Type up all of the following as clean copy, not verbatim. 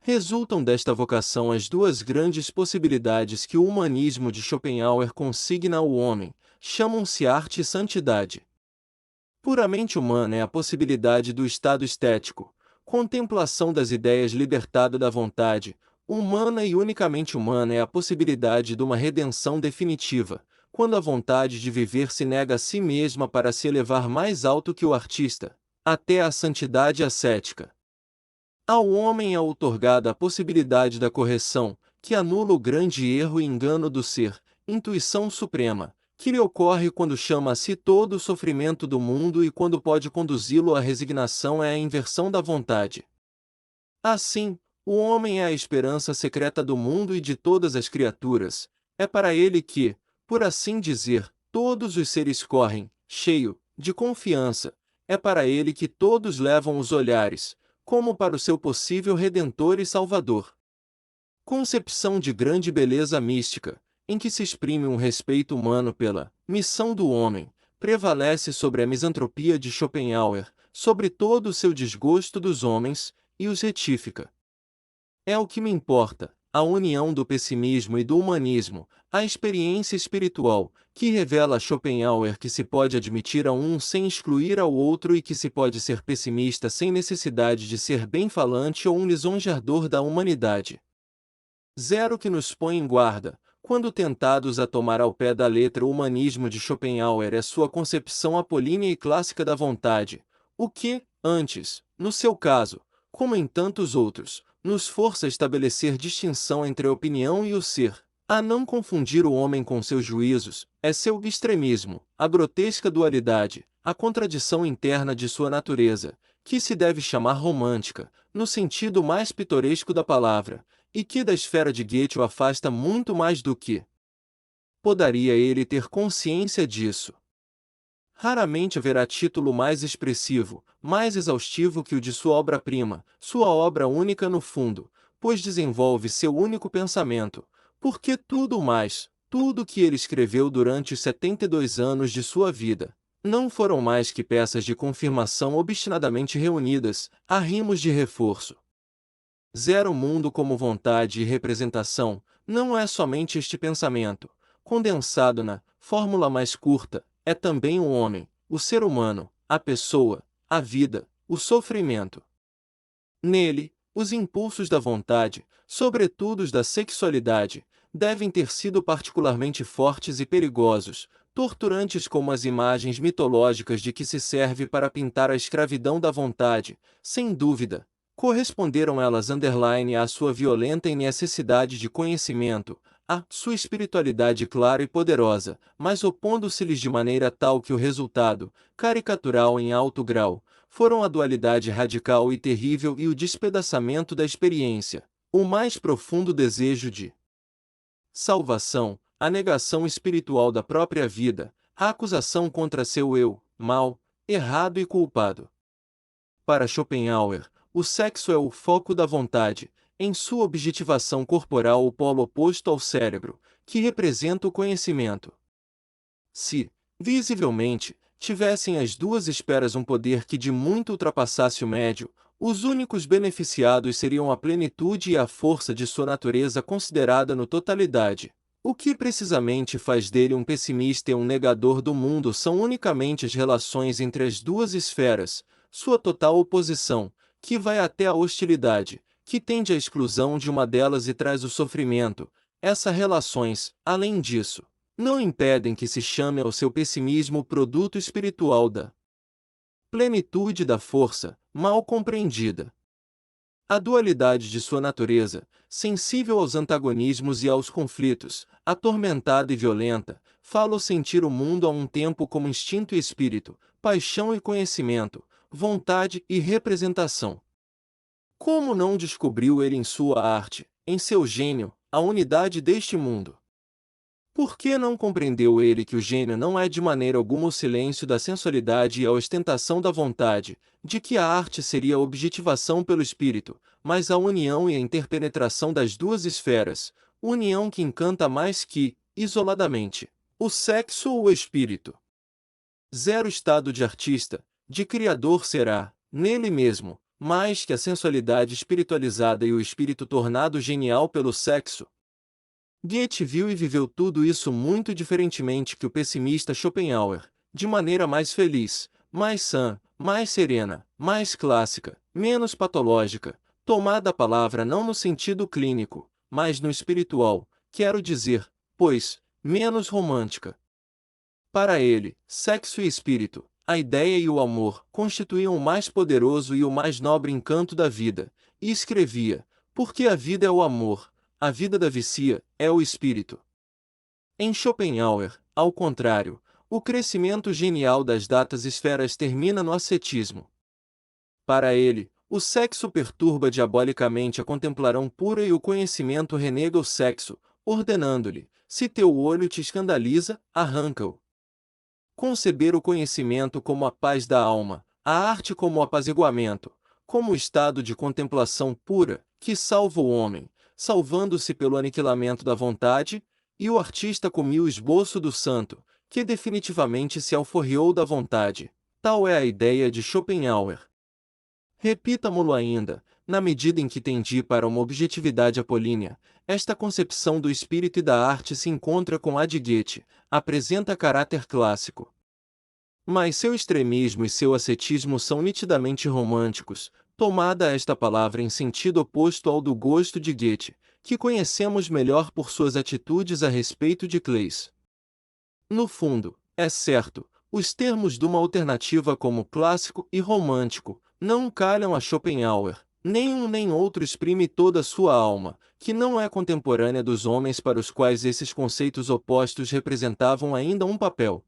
Resultam desta vocação as duas grandes possibilidades que o humanismo de Schopenhauer consigna ao homem, chamam-se arte e santidade. Puramente humana é a possibilidade do estado estético, contemplação das ideias libertada da vontade. Humana e unicamente humana é a possibilidade de uma redenção definitiva, quando a vontade de viver se nega a si mesma para se elevar mais alto que o artista, até a santidade ascética. Ao homem é outorgada a possibilidade da correção, que anula o grande erro e engano do ser, intuição suprema, que lhe ocorre quando chama a si todo o sofrimento do mundo e quando pode conduzi-lo à resignação é a inversão da vontade. Assim, o homem é a esperança secreta do mundo e de todas as criaturas, é para ele que, por assim dizer, todos os seres correm, cheio de confiança, é para ele que todos levam os olhares, como para o seu possível Redentor e Salvador. Concepção de grande beleza mística, em que se exprime um respeito humano pela missão do homem, prevalece sobre a misantropia de Schopenhauer, sobre todo o seu desgosto dos homens, e os retifica. É o que me importa, a união do pessimismo e do humanismo, a experiência espiritual, que revela a Schopenhauer que se pode admitir a um sem excluir ao outro e que se pode ser pessimista sem necessidade de ser bem-falante ou um lisonjeador da humanidade. Zero que nos põe em guarda, quando tentados a tomar ao pé da letra o humanismo de Schopenhauer é sua concepção apolínea e clássica da vontade, o que, antes, no seu caso, como em tantos outros, nos força a estabelecer distinção entre a opinião e o ser, a não confundir o homem com seus juízos, é seu extremismo, a grotesca dualidade, a contradição interna de sua natureza, que se deve chamar romântica, no sentido mais pitoresco da palavra, e que da esfera de Goethe o afasta muito mais do que poderia ele ter consciência disso. Raramente haverá título mais expressivo, mais exaustivo que o de sua obra-prima, sua obra única no fundo, pois desenvolve seu único pensamento, porque tudo mais, tudo que ele escreveu durante os 72 anos de sua vida, não foram mais que peças de confirmação obstinadamente reunidas, arrimos de reforço. Zero mundo como vontade e representação, não é somente este pensamento, condensado na fórmula mais curta, é também o homem, o ser humano, a pessoa, a vida, o sofrimento. Nele, os impulsos da vontade, sobretudo os da sexualidade, devem ter sido particularmente fortes e perigosos, torturantes como as imagens mitológicas de que se serve para pintar a escravidão da vontade, sem dúvida. Corresponderam elas underline à sua violenta necessidade de conhecimento, à sua espiritualidade clara e poderosa, mas opondo-se-lhes de maneira tal que o resultado, caricatural em alto grau, foram a dualidade radical e terrível e o despedaçamento da experiência, o mais profundo desejo de salvação, a negação espiritual da própria vida, a acusação contra seu eu, mau, errado e culpado. Para Schopenhauer, o sexo é o foco da vontade, em sua objetivação corporal o polo oposto ao cérebro, que representa o conhecimento. Se, visivelmente, tivessem as duas esferas um poder que de muito ultrapassasse o médio, os únicos beneficiados seriam a plenitude e a força de sua natureza considerada no totalidade. O que precisamente faz dele um pessimista e um negador do mundo são unicamente as relações entre as duas esferas, sua total oposição, que vai até a hostilidade, que tende à exclusão de uma delas e traz o sofrimento. Essas relações, além disso, não impedem que se chame ao seu pessimismo o produto espiritual da plenitude da força, mal compreendida. A dualidade de sua natureza, sensível aos antagonismos e aos conflitos, atormentada e violenta, fala-o sentir o mundo a um tempo como instinto e espírito, paixão e conhecimento, vontade e representação. Como não descobriu ele em sua arte, em seu gênio, a unidade deste mundo? Por que não compreendeu ele que o gênio não é de maneira alguma o silêncio da sensualidade e a ostentação da vontade, de que a arte seria a objetivação pelo espírito, mas a união e a interpenetração das duas esferas, união que encanta mais que, isoladamente, o sexo ou o espírito? Zero estado de artista, de criador será, nele mesmo, mais que a sensualidade espiritualizada e o espírito tornado genial pelo sexo. Goethe viu e viveu tudo isso muito diferentemente que o pessimista Schopenhauer, de maneira mais feliz, mais sã, mais serena, mais clássica, menos patológica, tomada a palavra não no sentido clínico, mas no espiritual, quero dizer, pois, menos romântica. Para ele, sexo e espírito, a ideia e o amor, constituíam o mais poderoso e o mais nobre encanto da vida, e escrevia, porque a vida é o amor, a vida da vicia é o espírito. Em Schopenhauer, ao contrário, o crescimento genial das datas esferas termina no ascetismo. Para ele, o sexo perturba diabolicamente a contemplação pura e o conhecimento renega o sexo, ordenando-lhe, se teu olho te escandaliza, arranca-o. Conceber o conhecimento como a paz da alma, a arte como o apaziguamento, como o estado de contemplação pura, que salva o homem, salvando-se pelo aniquilamento da vontade, e o artista como o esboço do santo, que definitivamente se alforriou da vontade. Tal é a ideia de Schopenhauer. Repitamo-lo ainda, na medida em que tendi para uma objetividade apolínea, esta concepção do espírito e da arte se encontra com a de Goethe, apresenta caráter clássico. Mas seu extremismo e seu ascetismo são nitidamente românticos, tomada esta palavra em sentido oposto ao do gosto de Goethe, que conhecemos melhor por suas atitudes a respeito de Kleist. No fundo, é certo, os termos de uma alternativa como clássico e romântico não calham a Schopenhauer. Nenhum nem outro exprime toda a sua alma, que não é contemporânea dos homens para os quais esses conceitos opostos representavam ainda um papel.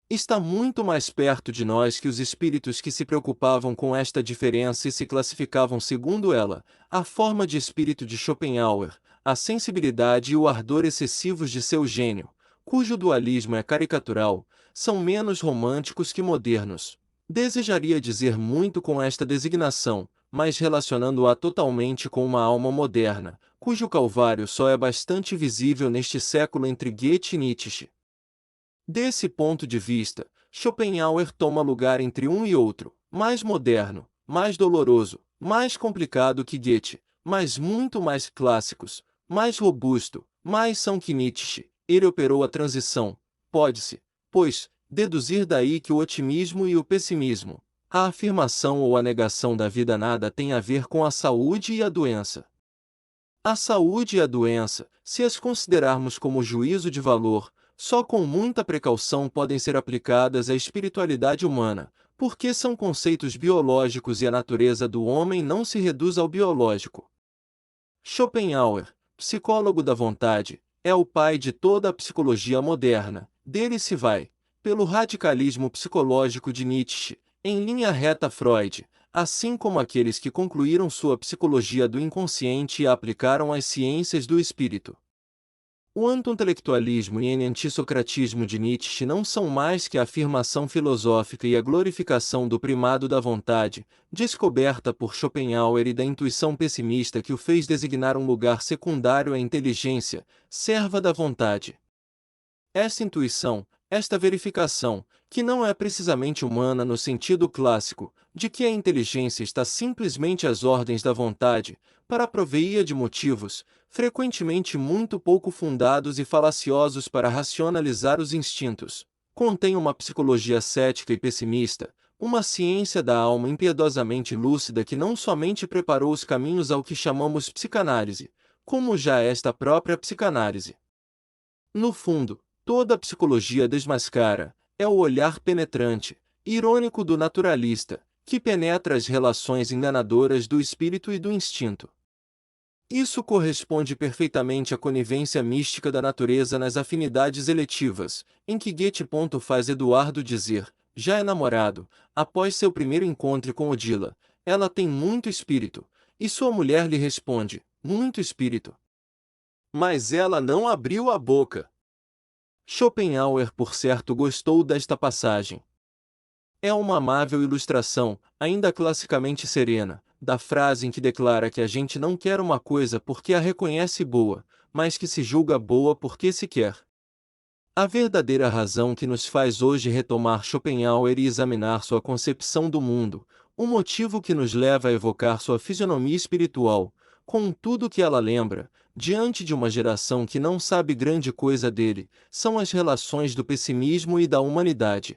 Está muito mais perto de nós que os espíritos que se preocupavam com esta diferença e se classificavam segundo ela, a forma de espírito de Schopenhauer, a sensibilidade e o ardor excessivos de seu gênio, cujo dualismo é caricatural, são menos românticos que modernos. Desejaria dizer muito com esta designação, mas relacionando-a totalmente com uma alma moderna, cujo calvário só é bastante visível neste século entre Goethe e Nietzsche. Desse ponto de vista, Schopenhauer toma lugar entre um e outro, mais moderno, mais doloroso, mais complicado que Goethe, mas muito mais clássicos, mais robusto, mais são que Nietzsche. Ele operou a transição, pode-se, pois, deduzir daí que o otimismo e o pessimismo, a afirmação ou a negação da vida nada tem a ver com a saúde e a doença. A saúde e a doença, se as considerarmos como juízo de valor, só com muita precaução podem ser aplicadas à espiritualidade humana, porque são conceitos biológicos e a natureza do homem não se reduz ao biológico. Schopenhauer, psicólogo da vontade, é o pai de toda a psicologia moderna. Dele se vai, pelo radicalismo psicológico de Nietzsche, em linha reta Freud, assim como aqueles que concluíram sua psicologia do inconsciente e a aplicaram às ciências do espírito. O anti-intelectualismo e o antissocratismo de Nietzsche não são mais que a afirmação filosófica e a glorificação do primado da vontade, descoberta por Schopenhauer e da intuição pessimista que o fez designar um lugar secundário à inteligência, serva da vontade. Esta intuição, esta verificação, que não é precisamente humana no sentido clássico, de que a inteligência está simplesmente às ordens da vontade, para proveir de motivos, frequentemente muito pouco fundados e falaciosos para racionalizar os instintos, contém uma psicologia cética e pessimista, uma ciência da alma impiedosamente lúcida que não somente preparou os caminhos ao que chamamos psicanálise, como já esta própria psicanálise. No fundo, toda a psicologia desmascara, é o olhar penetrante, irônico do naturalista, que penetra as relações enganadoras do espírito e do instinto. Isso corresponde perfeitamente à conivência mística da natureza nas afinidades eletivas, em que Goethe faz Eduardo dizer, já é namorado, após seu primeiro encontro com Odila, ela tem muito espírito, e sua mulher lhe responde, muito espírito. Mas ela não abriu a boca. Schopenhauer, por certo, gostou desta passagem. É uma amável ilustração, ainda classicamente serena, da frase em que declara que a gente não quer uma coisa porque a reconhece boa, mas que se julga boa porque se quer. A verdadeira razão que nos faz hoje retomar Schopenhauer e examinar sua concepção do mundo, O motivo que nos leva a evocar sua fisionomia espiritual, com tudo que ela lembra, diante de uma geração que não sabe grande coisa dele, são as relações do pessimismo e da humanidade.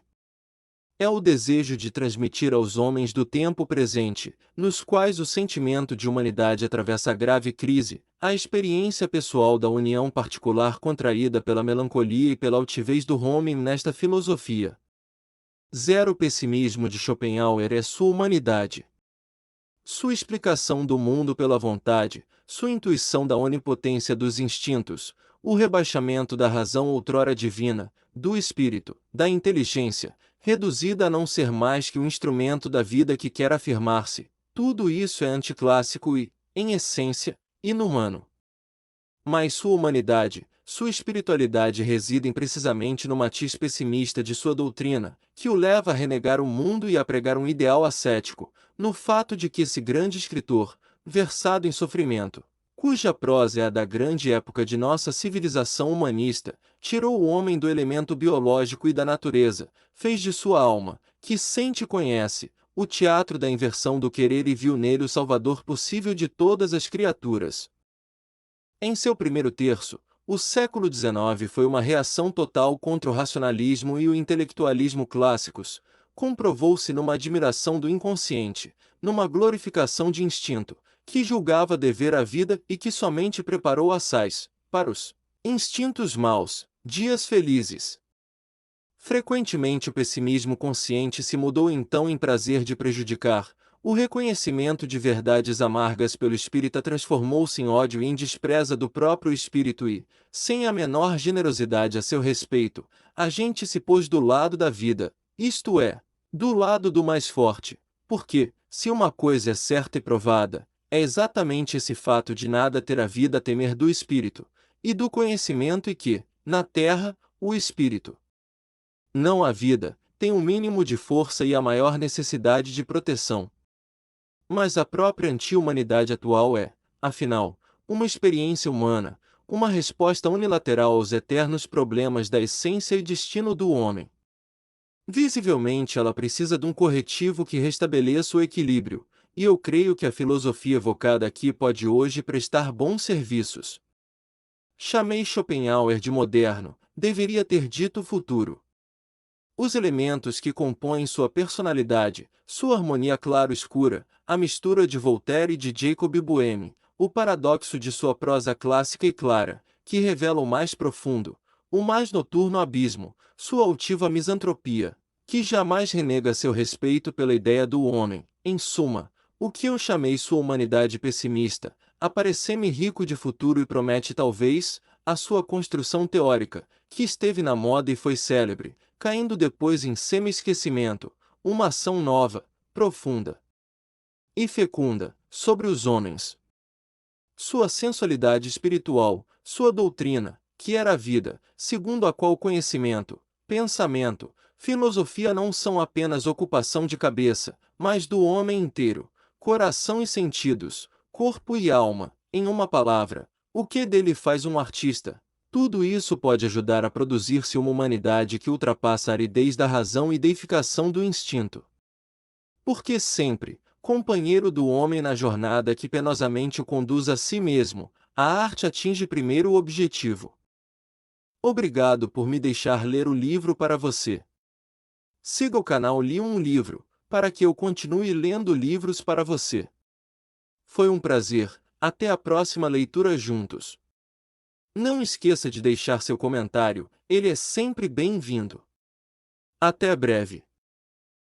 É o desejo de transmitir aos homens do tempo presente, nos quais o sentimento de humanidade atravessa a grave crise, a experiência pessoal da união particular contraída pela melancolia e pela altivez do homem nesta filosofia. Zero pessimismo de Schopenhauer é sua humanidade. Sua explicação do mundo pela vontade, sua intuição da onipotência dos instintos, o rebaixamento da razão outrora divina, do espírito, da inteligência, reduzida a não ser mais que um instrumento da vida que quer afirmar-se, tudo isso é anticlássico e, em essência, inumano. Mas sua humanidade, sua espiritualidade residem precisamente no matiz pessimista de sua doutrina, que o leva a renegar o mundo e a pregar um ideal ascético, no fato de que esse grande escritor, versado em sofrimento, cuja prosa é a da grande época de nossa civilização humanista, tirou o homem do elemento biológico e da natureza, fez de sua alma, que sente e conhece, o teatro da inversão do querer e viu nele o salvador possível de todas as criaturas. Em seu primeiro terço, o século XIX foi uma reação total contra o racionalismo e o intelectualismo clássicos. Comprovou-se numa admiração do inconsciente, numa glorificação de instinto, que julgava dever à vida e que somente preparou assaz, para os instintos maus, dias felizes. Frequentemente o pessimismo consciente se mudou então em prazer de prejudicar, o reconhecimento de verdades amargas pelo espírita transformou-se em ódio e em despreza do próprio espírito e, sem a menor generosidade a seu respeito, a gente se pôs do lado da vida, isto é, do lado do mais forte, porque, se uma coisa é certa e provada, é exatamente esse fato de nada ter a vida a temer do espírito, e do conhecimento e que, na terra, o espírito não a vida, tem o mínimo de força e a maior necessidade de proteção. Mas a própria anti-humanidade atual é, afinal, uma experiência humana, uma resposta unilateral aos eternos problemas da essência e destino do homem. Visivelmente ela precisa de um corretivo que restabeleça o equilíbrio, e eu creio que a filosofia evocada aqui pode hoje prestar bons serviços. Chamei Schopenhauer de moderno, deveria ter dito futuro. Os elementos que compõem sua personalidade, sua harmonia claro-escura, a mistura de Voltaire e de Jacob Boehme, o paradoxo de sua prosa clássica e clara, que revela o mais profundo, o mais noturno abismo, sua altiva misantropia, que jamais renega seu respeito pela ideia do homem, em suma, o que eu chamei sua humanidade pessimista, aparece-me rico de futuro e promete talvez, a sua construção teórica, que esteve na moda e foi célebre, caindo depois em semi-esquecimento, uma ação nova, profunda e fecunda, sobre os homens. Sua sensualidade espiritual, sua doutrina, que era a vida, segundo a qual conhecimento, pensamento, filosofia não são apenas ocupação de cabeça, mas do homem inteiro, coração e sentidos, corpo e alma, em uma palavra, o que dele faz um artista. Tudo isso pode ajudar a produzir-se uma humanidade que ultrapassa a aridez da razão e deificação do instinto. Porque sempre, companheiro do homem na jornada que penosamente o conduz a si mesmo, a arte atinge primeiro o objetivo. Obrigado por me deixar ler o livro para você. Siga o canal Li um Livro, para que eu continue lendo livros para você. Foi um prazer, até a próxima leitura juntos. Não esqueça de deixar seu comentário, ele é sempre bem-vindo. Até breve.